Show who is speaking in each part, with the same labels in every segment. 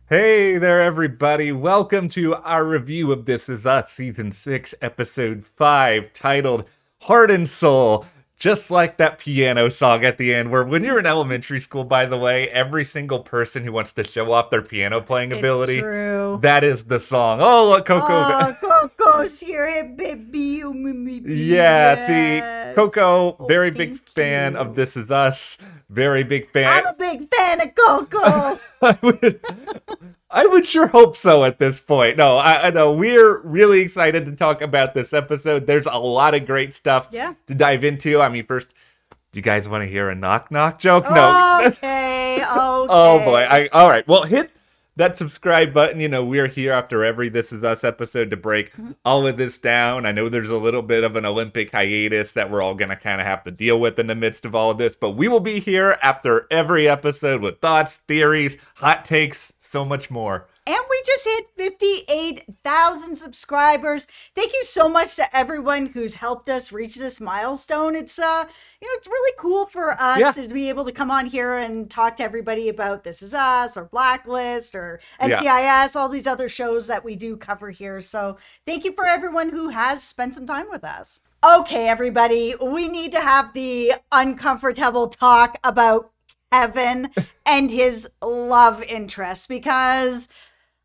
Speaker 1: Hey there, everybody. Welcome to our review of This Is Us Season 6, Episode 5, titled Heart and Soul. Just like that piano song at the end, where when you're in elementary school, by the way, every single person who wants to show off their piano playing ability,
Speaker 2: True.
Speaker 1: that is the song. Oh, look, Coco.
Speaker 2: Oh, Coco's here, hey, baby, you me,
Speaker 1: Yeah, see,
Speaker 2: yes.
Speaker 1: Coco,
Speaker 2: Oh,
Speaker 1: very big
Speaker 2: thank
Speaker 1: fan
Speaker 2: you.
Speaker 1: of This Is Us. Very big fan.
Speaker 2: I'm a big fan of Coco.
Speaker 1: I would sure hope so at this point. No, I know we're really excited to talk about this episode. There's a lot of great stuff to dive into. I mean, first, do you guys want to hear a knock knock joke? No.
Speaker 2: Okay, okay.
Speaker 1: Oh boy. All right. Well, hit that subscribe button. You know, we're here after every This Is Us episode to break all of this down. I know there's a little bit of an Olympic hiatus that we're all going to kind of have to deal with in the midst of all of this, but we will be here after every episode with thoughts, theories, hot takes, so much more.
Speaker 2: And we just hit 58,000 subscribers. Thank you so much to everyone who's helped us reach this milestone. It's it's really cool for us to be able to come on here and talk to everybody about This Is Us or Blacklist or NCIS, all these other shows that we do cover here. So thank you for everyone who has spent some time with us. Okay, everybody, we need to have the uncomfortable talk about Kevin and his love interest, because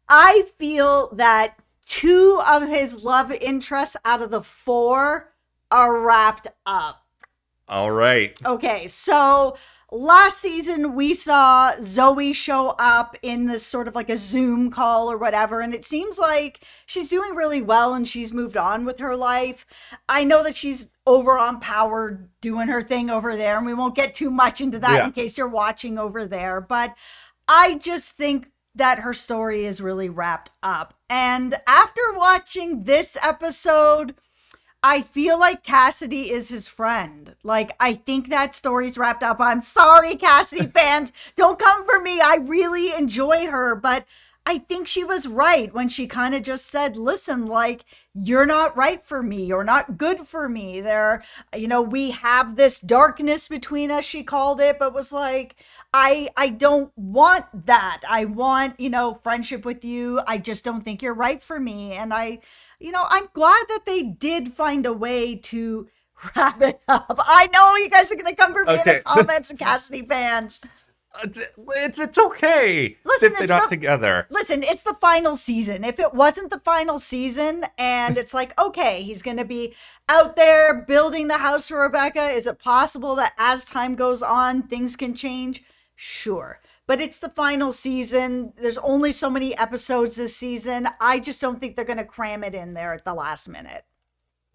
Speaker 2: I feel that 2 of his love interests out of the 4 are wrapped up.
Speaker 1: All right.
Speaker 2: Okay, so last season we saw Zoe show up in this sort of like a Zoom call or whatever, and it seems like she's doing really well and she's moved on with her life. I know that she's over on Power doing her thing over there, and we won't get too much into that in case you're watching over there, but I just think that her story is really wrapped up. And after watching this episode, I feel like Cassidy is his friend. Like, I think that story's wrapped up. I'm sorry, Cassidy fans. Don't come for me. I really enjoy her, but I think she was right when she kind of just said, listen, like, you're not right for me. You're not good for me. We have this darkness between us, she called it, but was like, I don't want that. I want, friendship with you. I just don't think you're right for me. And I'm glad that they did find a way to wrap it up. I know you guys are going to come for me in the comments, and Cassidy fans.
Speaker 1: It's okay.
Speaker 2: Listen,
Speaker 1: they're not together.
Speaker 2: Listen, it's the final season. If it wasn't the final season and it's like, okay, he's going to be out there building the house for Rebecca, is it possible that as time goes on, things can change? Sure. But it's the final season. There's only so many episodes this season. I just don't think they're going to cram it in there at the last minute.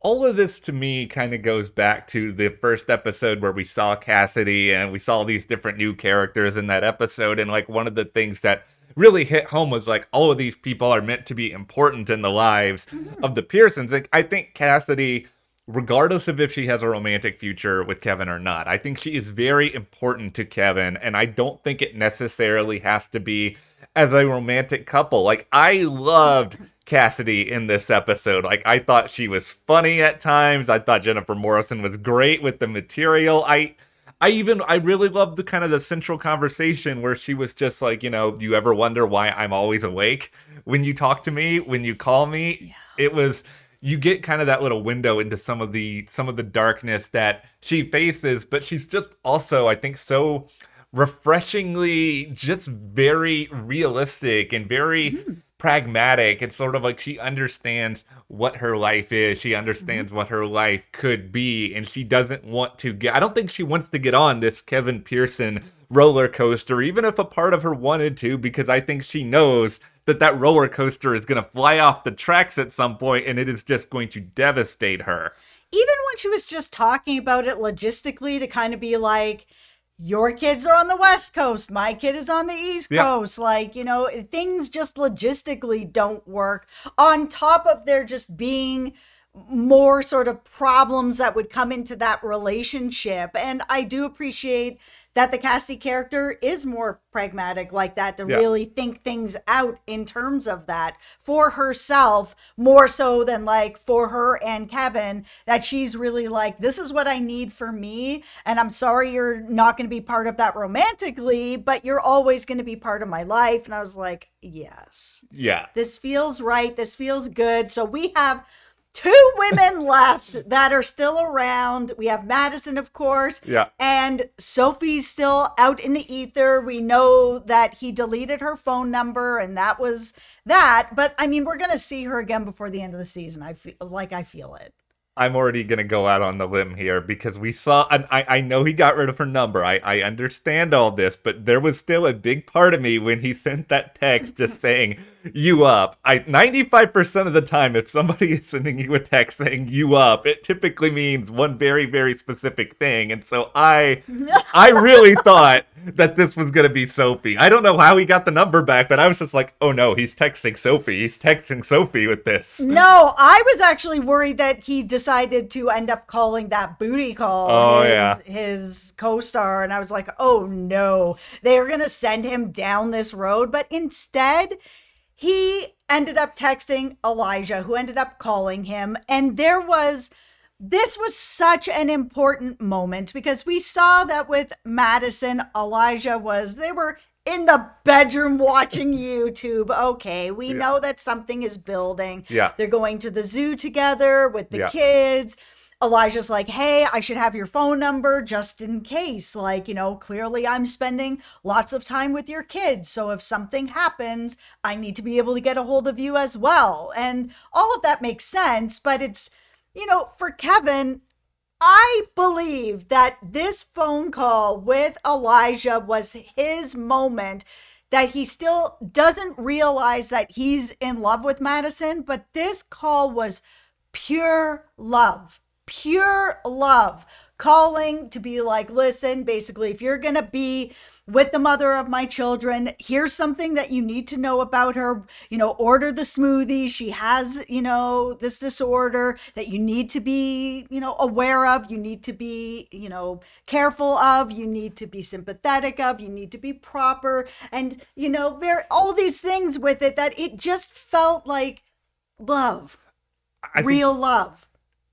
Speaker 1: All of this to me kind of goes back to the first episode where we saw Cassidy and we saw these different new characters in that episode. And like one of the things that really hit home was like all of these people are meant to be important in the lives of the Pearsons. Like, I think Cassidy, regardless of if she has a romantic future with Kevin or not, I think she is very important to Kevin, and I don't think it necessarily has to be as a romantic couple. Like, I loved Cassidy in this episode. Like, I thought she was funny at times. I thought Jennifer Morrison was great with the material. I really loved the kind of the central conversation where she was just like, you ever wonder why I'm always awake when you talk to me, when you call me? It was, you get kind of that little window into some of the darkness that she faces, but she's just also, I think, so refreshingly just very realistic and very pragmatic. It's sort of like she understands what her life is. She understands what her life could be, and she doesn't want to I don't think she wants to get on this Kevin Pearson roller coaster, even if a part of her wanted to, because I think she knows that roller coaster is going to fly off the tracks at some point, and it is just going to devastate her.
Speaker 2: Even when she was just talking about it logistically, to kind of be like, your kids are on the West Coast, my kid is on the East Coast. Like, things just logistically don't work. On top of there just being more sort of problems that would come into that relationship. And I do appreciate that the Cassidy character is more pragmatic like that, to really think things out in terms of that for herself, more so than like for her and Kevin, that she's really like, this is what I need for me. And I'm sorry you're not going to be part of that romantically, but you're always going to be part of my life. And I was like, yes.
Speaker 1: Yeah.
Speaker 2: This feels right. This feels good. So we have 2 women left that are still around. We have Madison, of course.
Speaker 1: Yeah.
Speaker 2: And Sophie's still out in the ether. We know that he deleted her phone number, and that was that. But I mean, we're going to see her again before the end of the season. I feel it.
Speaker 1: I'm already going to go out on the limb here because we saw, and I know he got rid of her number. I understand all this, but there was still a big part of me when he sent that text just saying, you up. 95% of the time, if somebody is sending you a text saying you up, it typically means one very, very specific thing. And so I really thought that this was going to be Sophie. I don't know how he got the number back, but I was just like, oh no, he's texting Sophie. He's texting Sophie with this.
Speaker 2: No, I was actually worried that he decided to end up calling that booty call his co-star. And I was like, oh no, they're going to send him down this road. But instead, he ended up texting Elijah, who ended up calling him. And this was such an important moment because we saw that with Madison, they were in the bedroom watching YouTube. Okay, we know that something is building.
Speaker 1: Yeah.
Speaker 2: They're going to the zoo together with the kids. Elijah's like, hey, I should have your phone number just in case. Like, clearly I'm spending lots of time with your kids. So if something happens, I need to be able to get a hold of you as well. And all of that makes sense. But it's, for Kevin, I believe that this phone call with Elijah was his moment, that he still doesn't realize that he's in love with Madison. But this call was pure love. Pure love, calling to be like, listen, basically, if you're going to be with the mother of my children, here's something that you need to know about her. Order the smoothie. She has, this disorder that you need to be, aware of. You need to be, careful of. You need to be sympathetic of. You need to be proper. And, all these things with it, that it just felt like love, real love.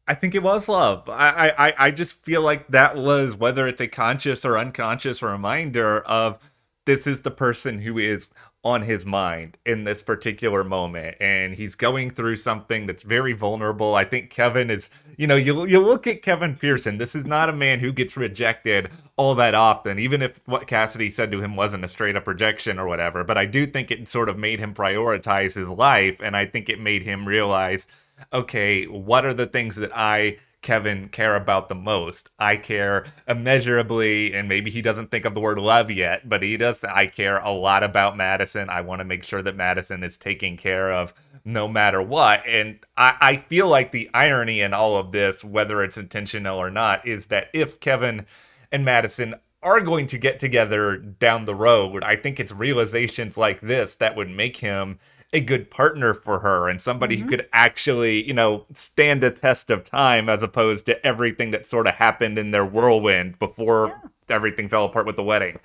Speaker 1: I think it was love. I just feel like that was, whether it's a conscious or unconscious reminder of, this is the person who is on his mind in this particular moment. And he's going through something that's very vulnerable. I think Kevin is, you look at Kevin Pearson. This is not a man who gets rejected all that often, even if what Cassidy said to him wasn't a straight up rejection or whatever. But I do think it sort of made him prioritize his life. And I think it made him realize, okay, what are the things that I, Kevin, care about the most? I care immeasurably, and maybe he doesn't think of the word love yet, but he does. I care a lot about Madison. I want to make sure that Madison is taken care of no matter what. And I feel like the irony in all of this, whether it's intentional or not, is that if Kevin and Madison are going to get together down the road, I think it's realizations like this that would make him a good partner for her, and somebody who could actually, stand the test of time, as opposed to everything that sort of happened in their whirlwind before everything fell apart with the wedding.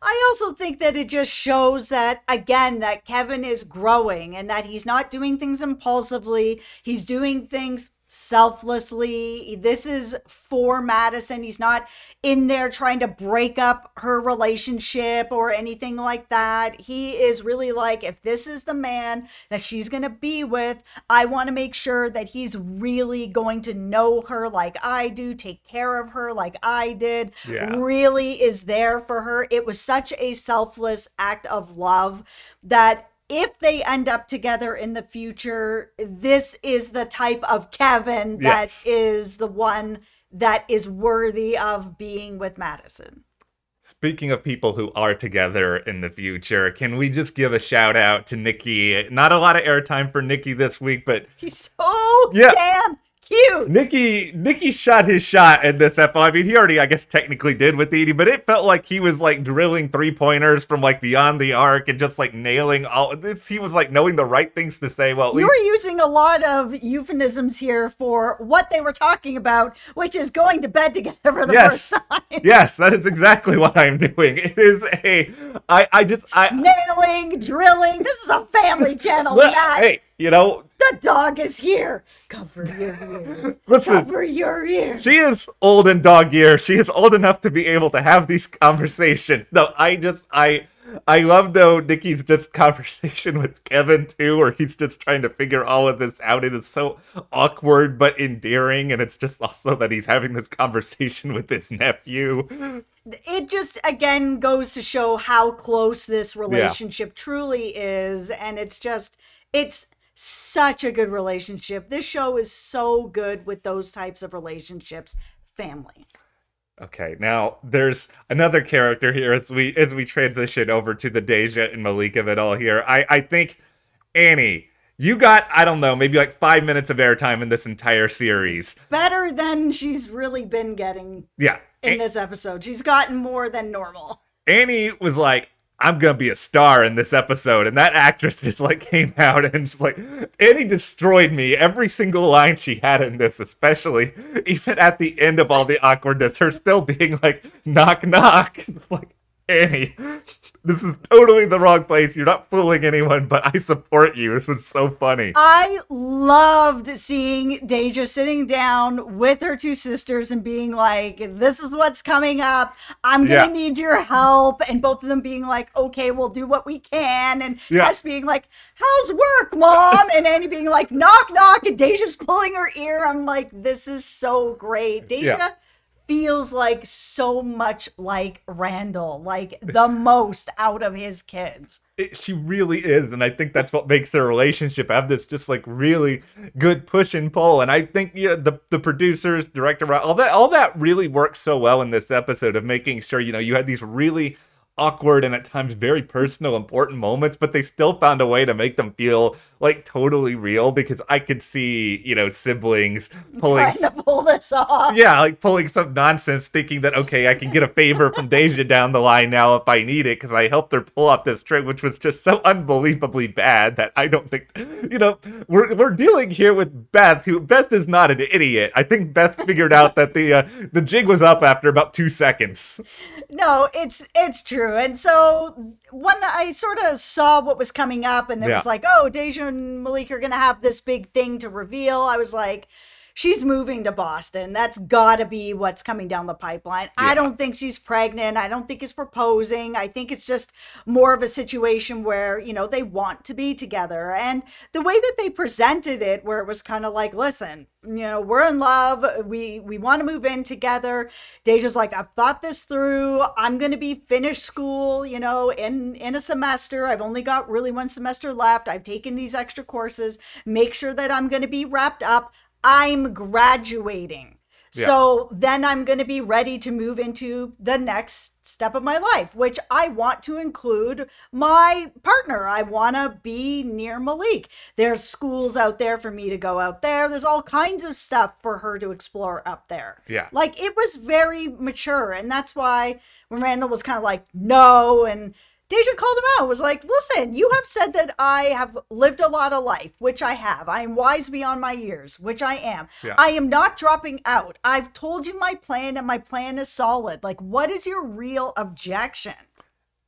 Speaker 2: I also think that it just shows that, again, that Kevin is growing and that he's not doing things impulsively. He's doing things selflessly. This is for Madison. He's not in there trying to break up her relationship or anything like that. He is really like, if this is the man that she's going to be with, I want to make sure that he's really going to know her like I do, take care of her like I did, really is there for her. It was such a selfless act of love that if they end up together in the future, this is the type of Kevin that is the one that is worthy of being with Madison.
Speaker 1: Speaking of people who are together in the future, can we just give a shout out to Nikki? Not a lot of airtime for Nikki this week, but
Speaker 2: he's so damn cute.
Speaker 1: Nikki shot his shot in this episode. I mean, he already, I guess, technically did with Edie, but it felt like he was like drilling 3-pointers from like beyond the arc and just like nailing all of this. He was like knowing the right things to say. Well, at least
Speaker 2: you were using a lot of euphemisms here for what they were talking about, which is going to bed together for the first time.
Speaker 1: Yes, that is exactly what I'm doing. It is
Speaker 2: nailing, drilling. This is a family channel.
Speaker 1: Hey, you know,
Speaker 2: the dog is here. Cover your ears.
Speaker 1: Listen,
Speaker 2: cover your ears.
Speaker 1: She is old in dog years. She is old enough to be able to have these conversations. No, I love, though, Nikki's just conversation with Kevin, too, where he's just trying to figure all of this out. It is so awkward but endearing, and it's just also that he's having this conversation with his nephew.
Speaker 2: It just, again, goes to show how close this relationship truly is, and it's such a good relationship. This show is so good with those types of relationships. Family.
Speaker 1: Okay, now there's another character here as we transition over to the Deja and Malik of it all here. I think, Annie, you got, I don't know, maybe like 5 minutes of airtime in this entire series.
Speaker 2: Better than she's really been getting in this episode. She's gotten more than normal.
Speaker 1: Annie was like, I'm gonna be a star in this episode, and that actress just like came out and just like, Annie destroyed me. Every single line she had in this, especially even at the end of all the awkwardness, her still being like, knock knock. Like, Annie, this is totally the wrong place. You're not fooling anyone, but I support you. This was so funny.
Speaker 2: I loved seeing Deja sitting down with her two sisters and being like, this is what's coming up. I'm going to need your help. And both of them being like, okay, we'll do what we can. And Jess being like, how's work, Mom? And Annie being like, knock, knock. And Deja's pulling her ear. I'm like, this is so great. Deja feels like so much like Randall, like the most out of his kids.
Speaker 1: She really is, and I think that's what makes their relationship have this just like really good push and pull. And I think the producers, director, all that really works so well in this episode of making sure you had these really awkward and at times very personal, important moments, but they still found a way to make them feel like totally real, because I could see, siblings trying
Speaker 2: to pull this off.
Speaker 1: Yeah, like pulling some nonsense, thinking that, okay, I can get a favor from Deja down the line now if I need it, because I helped her pull off this trick, which was just so unbelievably bad that I don't think, we're dealing here with Beth, who Beth is not an idiot. I think Beth figured out that the jig was up after about 2 seconds.
Speaker 2: No, it's true. And so when I sort of saw what was coming up and it was like, oh, Deja and Malik are going to have this big thing to reveal, I was like, she's moving to Boston. That's got to be what's coming down the pipeline. Yeah. I don't think she's pregnant. I don't think it's proposing. I think it's just more of a situation where, they want to be together. And the way that they presented it, where it was kind of like, listen, we're in love. We want to move in together. Deja's like, I've thought this through. I'm going to be finished school, in a semester. I've only got really 1 semester left. I've taken these extra courses. Make sure that I'm going to be wrapped up. I'm graduating. Yeah. So then I'm going to be ready to move into the next step of my life, which I want to include my partner. I want to be near Malik. There's schools out there for me to go out there. There's all kinds of stuff for her to explore up there.
Speaker 1: Yeah.
Speaker 2: Like, it was very mature. And that's why when Randall was kind of like, no, and Deja called him out, was like, listen, you have said that I have lived a lot of life, which I have. I am wise beyond my years, which I am. Yeah. I am not dropping out. I've told you my plan, and my plan is solid. Like, what is your real objection?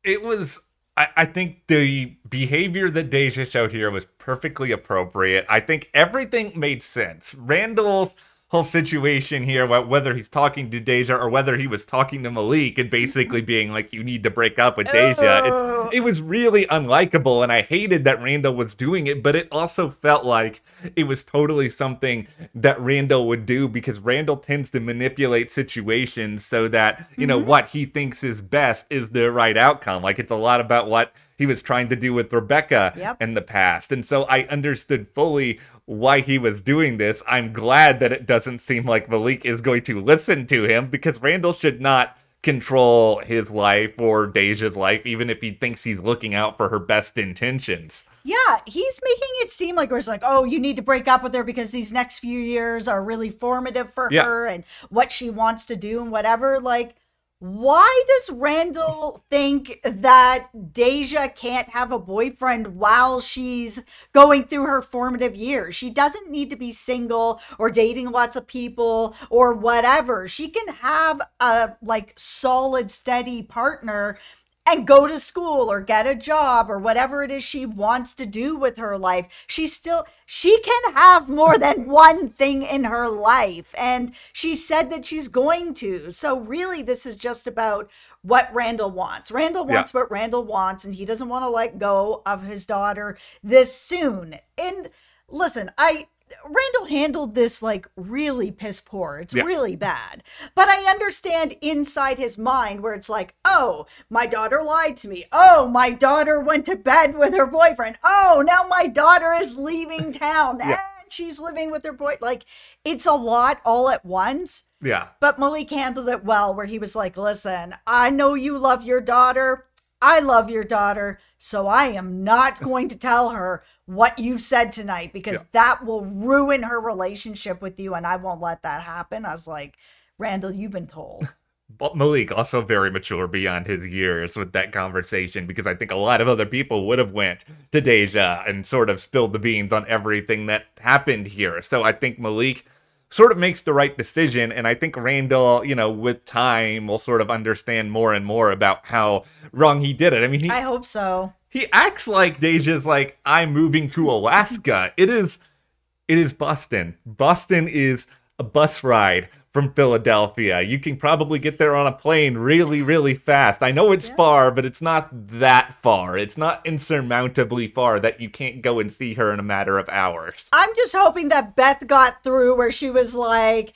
Speaker 1: It was, I think the behavior that Deja showed here was perfectly appropriate. I think everything made sense. Randall's whole situation here, whether he's talking to Deja or whether he was talking to Malik and basically being like, you need to break up with Deja, it was really unlikable, and I hated that Randall was doing it, but it also felt like it was totally something that Randall would do, because Randall tends to manipulate situations so that, what he thinks is best is the right outcome. Like, it's a lot about what he was trying to do with Rebecca in the past, and so I understood fully why he was doing this. I'm glad that it doesn't seem like Malik is going to listen to him, because Randall should not control his life or Deja's life, even if he thinks he's looking out for her best intentions.
Speaker 2: Yeah, he's making it seem like it's like, oh, you need to break up with her because these next few years are really formative for her and what she wants to do and whatever. Like, why does Randall think that Deja can't have a boyfriend while she's going through her formative years? She doesn't need to be single or dating lots of people or whatever. She can have a like solid, steady partner and go to school or get a job or whatever it is she wants to do with her life. She can have more than one thing in her life. And she said that she's going to. So really, this is just about what Randall wants. Randall wants what Randall wants, and he doesn't want to let go of his daughter this soon. And listen, Randall handled this like really piss poor. It's really bad. But I understand inside his mind where it's like, oh, my daughter lied to me. Oh, my daughter went to bed with her boyfriend. Oh, now my daughter is leaving town and she's living with her boy. Like, it's a lot all at once.
Speaker 1: Yeah.
Speaker 2: But Malik handled it well, where he was like, listen, I know you love your daughter. I love your daughter. So I am not going to tell her what you said tonight because that will ruin her relationship with you, and I won't let that happen. I was like, Randall, you've been told.
Speaker 1: But Malik also very mature beyond his years with that conversation, because I think a lot of other people would have went to Deja and sort of spilled the beans on everything that happened here. So I think Malik sort of makes the right decision, and I think Randall, you know, with time will sort of understand more and more about how wrong he did it. I mean,
Speaker 2: I hope so.
Speaker 1: He acts like Deja's like, I'm moving to Alaska. It is Boston. Boston is a bus ride from Philadelphia. You can probably get there on a plane really, really fast. I know it's far, but it's not that far. It's not insurmountably far that you can't go and see her in a matter of hours.
Speaker 2: I'm just hoping that Beth got through where she was like,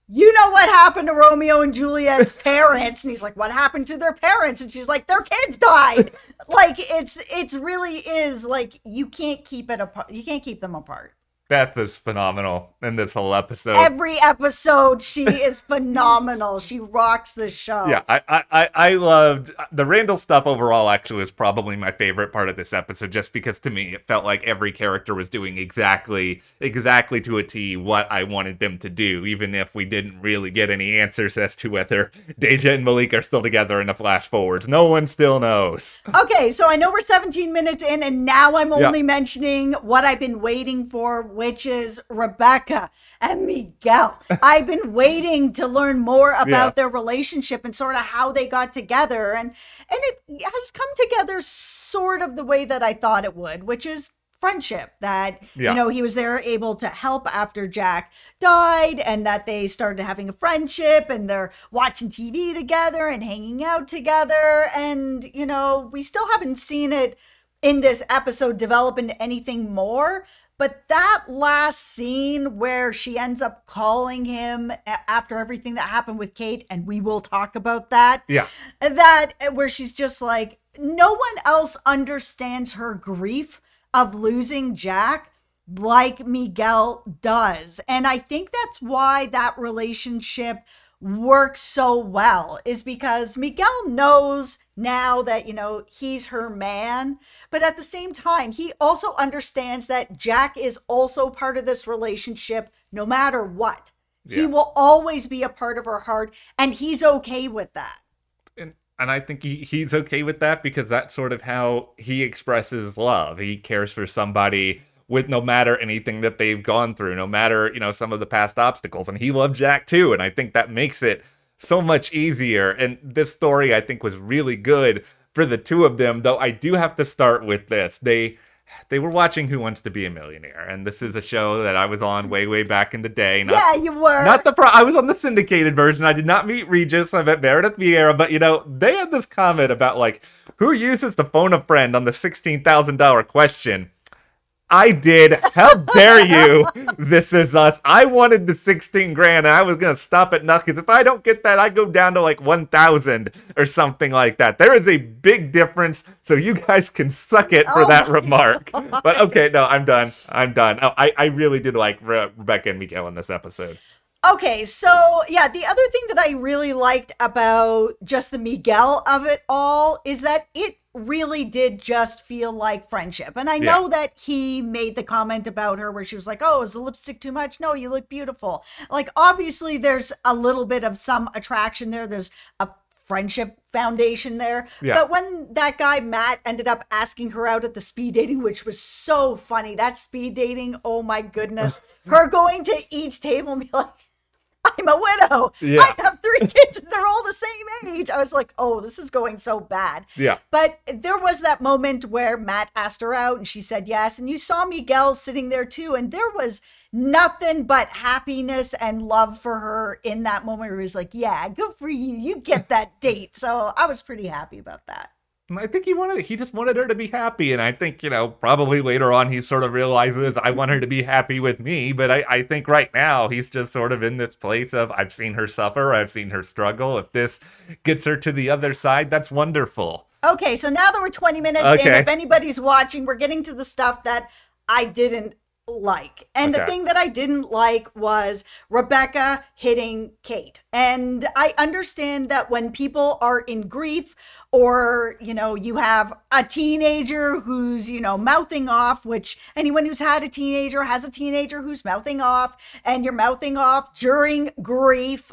Speaker 2: you know what happened to Romeo and Juliet's parents? And he's like, what happened to their parents? And she's like, their kids died. Like, it's really is like, you can't keep it apart. You can't keep them apart.
Speaker 1: Beth is phenomenal in this whole episode.
Speaker 2: Every episode, she is phenomenal. She rocks the show.
Speaker 1: Yeah, I loved the Randall stuff overall. Actually, was probably my favorite part of this episode, just because to me it felt like every character was doing exactly to a T what I wanted them to do, even if we didn't really get any answers as to whether Deja and Malik are still together in the flash forwards. No one still knows.
Speaker 2: Okay, so I know we're 17 minutes in, and now I'm only mentioning what I've been waiting for, which is Rebecca and Miguel. I've been waiting to learn more about their relationship and sort of how they got together. And it has come together sort of the way that I thought it would, which is friendship. That, you know, he was there able to help after Jack died, and that they started having a friendship, and they're watching TV together and hanging out together. And, you know, we still haven't seen it in this episode develop into anything more. But that last scene where she ends up calling him after everything that happened with Kate, and we will talk about that.
Speaker 1: Yeah.
Speaker 2: That where she's just like, no one else understands her grief of losing Jack like Miguel does. And I think that's why that relationship works so well, is because Miguel knows now that, you know, he's her man, but at the same time, he also understands that Jack is also part of this relationship no matter what. He will always be a part of her heart, and he's okay with that.
Speaker 1: And I think he's okay with that because that's sort of how he expresses love. He cares for somebody with no matter anything that they've gone through, no matter, you know, some of the past obstacles. And he loved Jack too. And I think that makes it so much easier. And this story, I think, was really good for the two of them, though I do have to start with this. They were watching Who Wants to Be a Millionaire, and this is a show that I was on way back in the day.
Speaker 2: Yeah, you were.
Speaker 1: I was on the syndicated version. I did not meet Regis. I met Meredith Vieira, but, you know, they had this comment about, like, who uses to phone a friend on the $16,000 question? I did. How dare you? This Is Us. I wanted the 16 grand, and I was going to stop at nothing, because if I don't get that, I go down to like 1,000 or something like that. There is a big difference, so you guys can suck it for that remark.
Speaker 2: God.
Speaker 1: But okay, no, I'm done. Oh, I really did like Rebecca and Miguel in this episode.
Speaker 2: Okay, so yeah, the other thing that I really liked about just the Miguel of it all is that it really did just feel like friendship. And I know that he made the comment about her where she was like, oh, is the lipstick too much? No, you look beautiful. Like, obviously, there's a little bit of some attraction there. There's a friendship foundation there. Yeah. But when that guy, Matt, ended up asking her out at the speed dating, which was so funny, that speed dating, oh my goodness, her going to each table and be like, I'm a widow. Yeah. I have 3 kids and they're all the same age. I was like, oh, this is going so bad.
Speaker 1: Yeah.
Speaker 2: But there was that moment where Matt asked her out and she said yes. And you saw Miguel sitting there too. And there was nothing but happiness and love for her in that moment where he was like, yeah, good for you. You get that date. So I was pretty happy about that.
Speaker 1: I think he just wanted her to be happy. And I think, probably later on he sort of realizes I want her to be happy with me. But I think right now he's just sort of in this place of I've seen her suffer. I've seen her struggle. If this gets her to the other side, that's wonderful.
Speaker 2: Okay, so now that we're 20 minutes in, if anybody's watching, we're getting to the stuff that I didn't like. And the thing that I didn't like was Rebecca hitting Kate. And I understand that when people are in grief or, you have a teenager who's, mouthing off, which anyone who's had a teenager has a teenager who's mouthing off, and you're mouthing off during a grief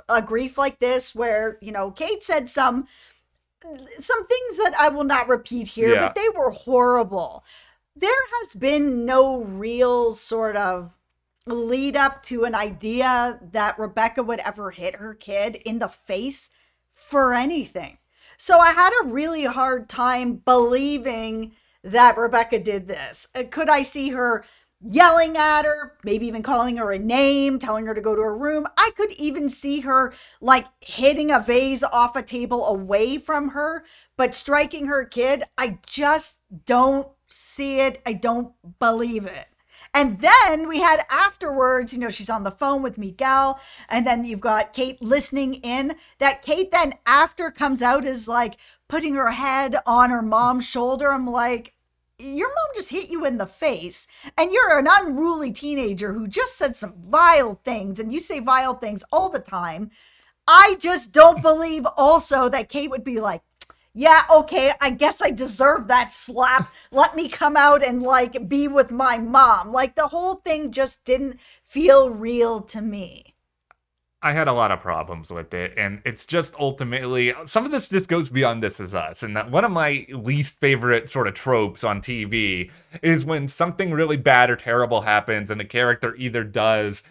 Speaker 2: like this where, Kate said some things that I will not repeat here, but they were horrible. There has been no real sort of lead up to an idea that Rebecca would ever hit her kid in the face for anything. So I had a really hard time believing that Rebecca did this. Could I see her yelling at her, maybe even calling her a name, telling her to go to her room? I could even see her like hitting a vase off a table away from her, but striking her kid, I just don't see it. I don't believe it. And then we had afterwards, she's on the phone with Miguel, and then you've got Kate listening in. That Kate then after comes out is like putting her head on her mom's shoulder. I'm like, your mom just hit you in the face, and you're an unruly teenager who just said some vile things, and you say vile things all the time. I just don't believe also that Kate would be like, yeah, okay, I guess I deserve that slap. Let me come out and like be with my mom. Like the whole thing just didn't feel real to me.
Speaker 1: I had a lot of problems with it, and it's just ultimately, some of this just goes beyond This Is Us, and one of my least favorite sort of tropes on TV is when something really bad or terrible happens and a character either does,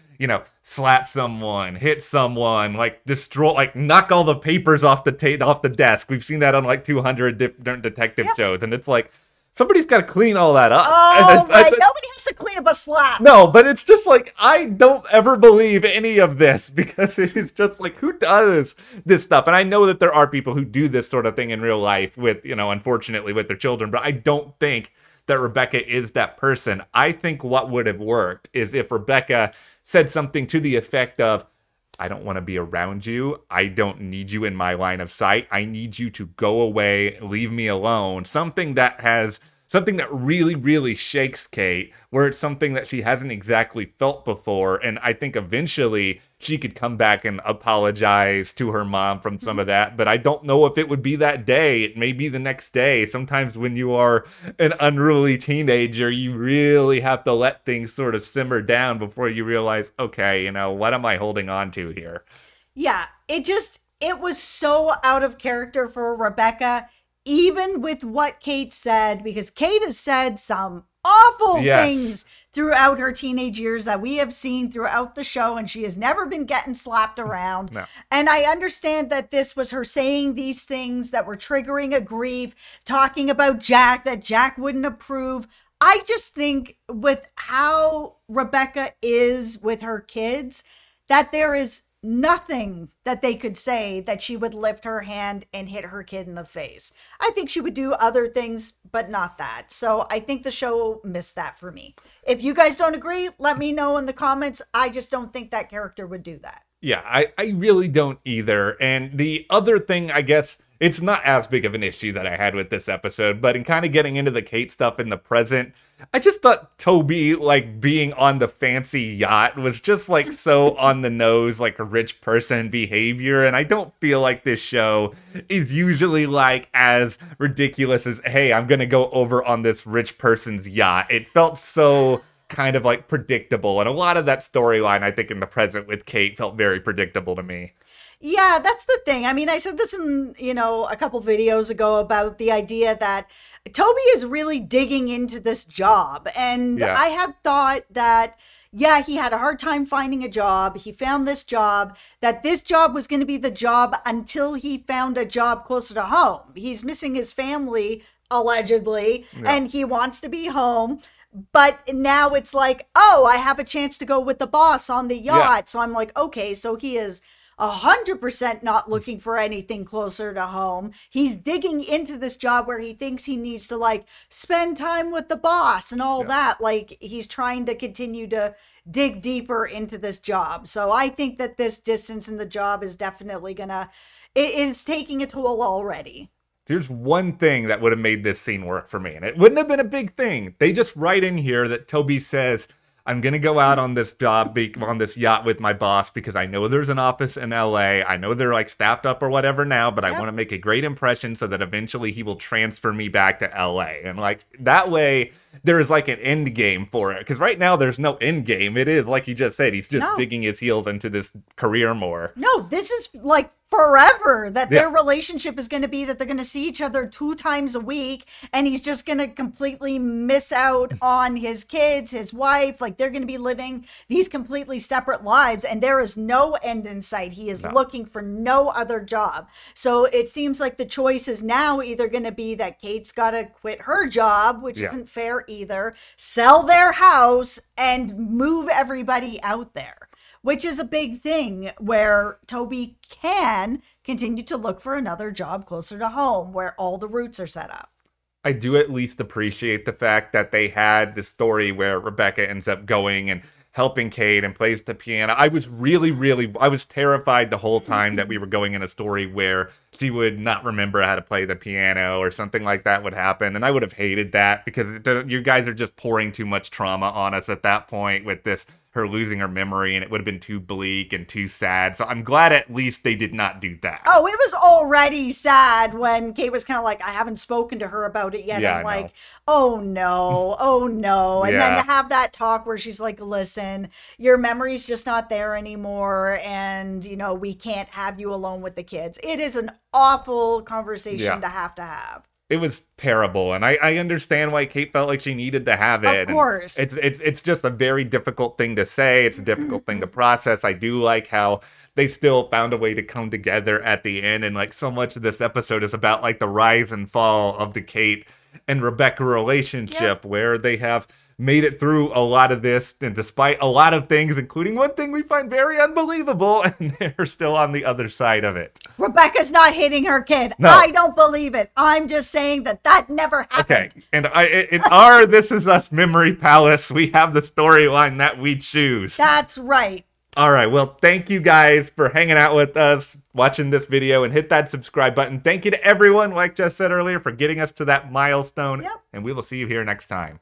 Speaker 1: slap someone, hit someone, like destroy, like knock all the papers off the desk. We've seen that on like 200 different detective shows, and it's like, somebody's got to clean all that up.
Speaker 2: Oh, right. Nobody has to clean up a slap.
Speaker 1: No, but it's just like, I don't ever believe any of this because it is just like, who does this stuff? And I know that there are people who do this sort of thing in real life with, unfortunately with their children, but I don't think that Rebecca is that person. I think what would have worked is if Rebecca said something to the effect of, I don't want to be around you. I don't need you in my line of sight. I need you to go away, leave me alone. Something that really, really shakes Kate, where it's something that she hasn't exactly felt before. And I think eventually she could come back and apologize to her mom from some of that. But I don't know if it would be that day. It may be the next day. Sometimes when you are an unruly teenager, you really have to let things sort of simmer down before you realize, okay, what am I holding on to here?
Speaker 2: Yeah, it was so out of character for Rebecca, even with what Kate said, because Kate has said some awful things throughout her teenage years that we have seen throughout the show, and she has never been getting slapped around.
Speaker 1: No.
Speaker 2: And I understand that this was her saying these things that were triggering a grief, talking about Jack, that Jack wouldn't approve. I just think with how Rebecca is with her kids, that there is nothing that they could say that she would lift her hand and hit her kid in the face. I think she would do other things, but not that. So I think the show missed that for me. If you guys don't agree, let me know in the comments. I just don't think that character would do that.
Speaker 1: Yeah, I really don't either. And the other thing, I guess, it's not as big of an issue that I had with this episode, but in kind of getting into the Kate stuff in the present, I just thought Toby, like, being on the fancy yacht was just, like, so on the nose, like, a rich person behavior. And I don't feel like this show is usually, like, as ridiculous as, hey, I'm gonna go over on this rich person's yacht. It felt so kind of, like, predictable. And a lot of that storyline, I think, in the present with Kate felt very predictable to me.
Speaker 2: Yeah, that's the thing. I mean, I said this in, a couple videos ago about the idea that Toby is really digging into this job. And
Speaker 1: Yeah.
Speaker 2: I had thought that, yeah, he had a hard time finding a job. He found this job, that this job was going to be the job until he found a job closer to home. He's missing his family, allegedly, and he wants to be home. But now it's like, oh, I have a chance to go with the boss on the yacht. Yeah. So I'm like, okay, so he is 100% not looking for anything closer to home. He's digging into this job where he thinks he needs to, like, spend time with the boss and all that. Like, he's trying to continue to dig deeper into this job. So I think that this distance in the job is definitely it is taking a toll already.
Speaker 1: Here's one thing that would have made this scene work for me, and it wouldn't have been a big thing. They just write in here that Toby says, I'm going to go out on this job, on this yacht with my boss, because I know there's an office in LA. I know they're, like, staffed up or whatever now, but I want to make a great impression so that eventually he will transfer me back to LA. And, like, that way there is, like, an end game for it. Because right now there's no end game. It is, like you just said, he's just digging his heels into this career more.
Speaker 2: No, this is, like, forever that their relationship is going to be that they're going to see each other 2 times a week, and he's just going to completely miss out on his kids, his wife. Like, they're going to be living these completely separate lives, and there is no end in sight. He is looking for no other job. So it seems like the choice is now either going to be that Kate's got to quit her job, which isn't fair either, sell their house, and move everybody out there. Which is a big thing where Toby can continue to look for another job closer to home where all the roots are set up.
Speaker 1: I do at least appreciate the fact that they had the story where Rebecca ends up going and helping Kate and plays the piano. I was I was terrified the whole time that we were going in a story where she would not remember how to play the piano or something like that would happen. And I would have hated that because you guys are just pouring too much trauma on us at that point with this, her losing her memory, and it would have been too bleak and too sad. So I'm glad at least they did not do that.
Speaker 2: Oh, it was already sad when Kate was kind of like, I haven't spoken to her about it yet. I'm like, oh no, oh no. And then to have that talk where she's like, listen, your memory's just not there anymore. And, we can't have you alone with the kids. It is an awful conversation to have.
Speaker 1: It was terrible, and I understand why Kate felt like she needed to have it.
Speaker 2: Of course.
Speaker 1: And it's just a very difficult thing to say. It's a difficult thing to process. I do like how they still found a way to come together at the end, and like so much of this episode is about like the rise and fall of the Kate and Rebecca relationship, where they have made it through a lot of this, and despite a lot of things, including one thing we find very unbelievable, and they're still on the other side of it.
Speaker 2: Rebecca's not hitting her kid. No. I don't believe it. I'm just saying that never happened.
Speaker 1: Okay, and in our This Is Us Memory Palace, we have the storyline that we choose.
Speaker 2: That's right.
Speaker 1: All right, well, thank you guys for hanging out with us, watching this video, and hit that subscribe button. Thank you to everyone, like Jess said earlier, for getting us to that milestone, and we will see you here next time.